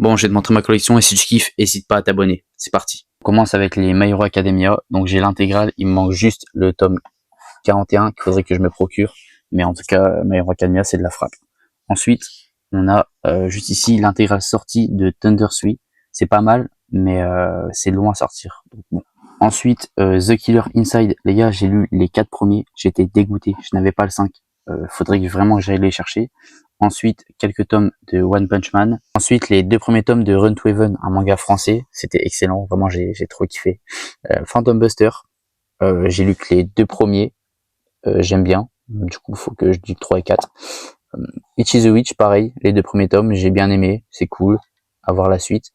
Bon, je vais te montrer ma collection et si tu kiffes, n'hésite pas à t'abonner. C'est parti. On commence avec les My Hero Academia. Donc j'ai l'intégrale, il me manque juste le tome 41 qu'il faudrait que je me procure. Mais en tout cas, My Hero Academia, c'est de la frappe. Ensuite, on a juste ici l'intégrale sortie de Thunder Suite. C'est pas mal, mais c'est long à sortir. Donc, bon. Ensuite, The Killer Inside. Les gars, j'ai lu les 4 premiers. J'étais dégoûté. Je n'avais pas le 5. Faudrait vraiment que j'aille les chercher. Ensuite, quelques tomes de One Punch Man. Ensuite, les 2 premiers tomes de Run to Heaven, un manga français. C'était excellent. Vraiment, j'ai trop kiffé. Phantom Buster. J'ai lu que les 2 premiers. J'aime bien. Du coup, faut que je dise 3 et 4. Ichi the Witch, pareil. Les 2 premiers tomes, j'ai bien aimé. C'est cool. À voir la suite.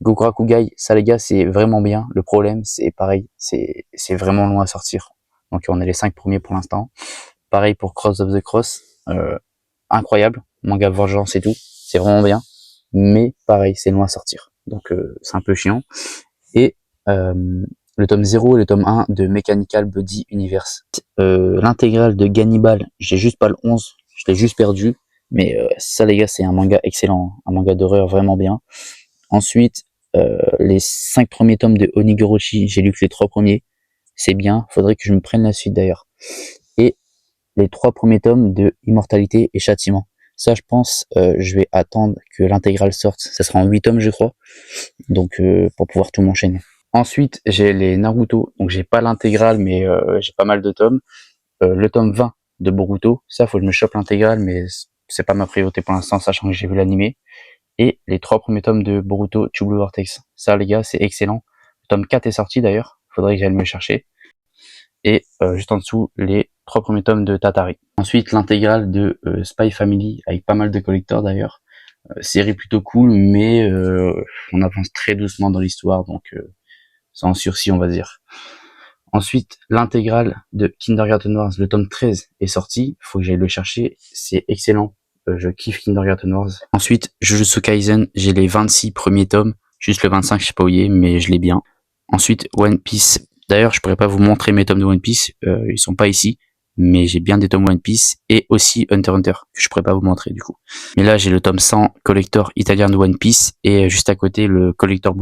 Gokurakugai, ça les gars, c'est vraiment bien. Le problème, c'est pareil. C'est vraiment loin à sortir. Donc, on a les 5 premiers pour l'instant. Pareil pour Cross of the Cross. Incroyable. Manga vengeance et tout. C'est vraiment bien. Mais pareil, c'est loin à sortir. Donc, c'est un peu chiant. Et le tome 0 et le tome 1 de Mechanical Buddy Universe. L'intégrale de Gannibal, j'ai juste pas le 11. Je l'ai juste perdu. Mais ça, les gars, c'est un manga excellent. Un manga d'horreur vraiment bien. Ensuite, les 5 premiers tomes de Onigoroshi, j'ai lu que les 3 premiers. C'est bien. Faudrait que je me prenne la suite d'ailleurs. Et les 3 premiers tomes de Immortalité et Châtiment. Ça, je pense, je vais attendre que l'intégrale sorte. Ça sera en 8 tomes, je crois. Donc, pour pouvoir tout m'enchaîner. Ensuite, j'ai les Naruto. Donc, j'ai pas l'intégrale, mais j'ai pas mal de tomes. Le tome 20 de Boruto. Ça, faut que je me chope l'intégrale, mais c'est pas ma priorité pour l'instant, sachant que j'ai vu l'animé. Et les 3 premiers tomes de Boruto True Blue Vortex. Ça, les gars, c'est excellent. Le tome 4 est sorti, d'ailleurs. Faudrait que j'aille me le chercher. Et juste en dessous, les 3 premiers tomes de Tatari. Ensuite, l'intégrale de Spy Family, avec pas mal de collecteurs d'ailleurs. Série plutôt cool, mais on avance très doucement dans l'histoire, donc c'est en sursis, on va dire. Ensuite, l'intégrale de Kindergarten Wars, le tome 13 est sorti. Faut que j'aille le chercher. C'est excellent. Je kiffe Kindergarten Wars. Ensuite, Jujutsu Kaisen, j'ai les 26 premiers tomes. Juste le 25, je sais pas où il est, mais je l'ai bien. Ensuite, One Piece. D'ailleurs, je pourrais pas vous montrer mes tomes de One Piece. Ils sont pas ici. Mais j'ai bien des tomes One Piece. Et aussi Hunter x Hunter, que je pourrais pas vous montrer du coup. Mais là, j'ai le tome 100 collector italien de One Piece. Et juste à côté, le collector